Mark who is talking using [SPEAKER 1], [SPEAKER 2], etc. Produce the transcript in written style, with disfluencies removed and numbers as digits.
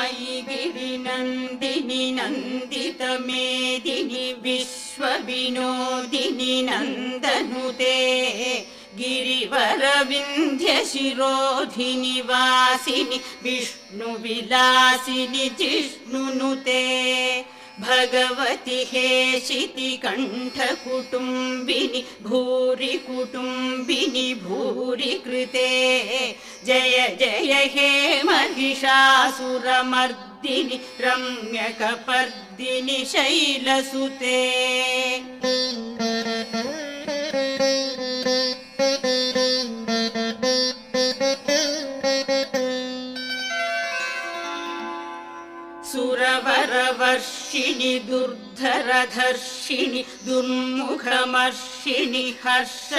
[SPEAKER 1] मयि गिरिनन्दिनि नन्दितमेदिनि विश्वविनोदिनि नन्दनुते गिरिवरविन्ध्यशिरोधिनि वासिनि विष्णुविलासिनि जिष्णुनुते भगवति हेशिति कण्ठकुटुम्बिनि भूरि कुटुम्बिनि भूरि कृते जय जय हे महिषासुरमर्दिनि रम्यकपर्दिनि शैलसुते सुरवरवर्षिणि दुर्धरधर्षिणि दुर्मुखमर्षिणि हर्ष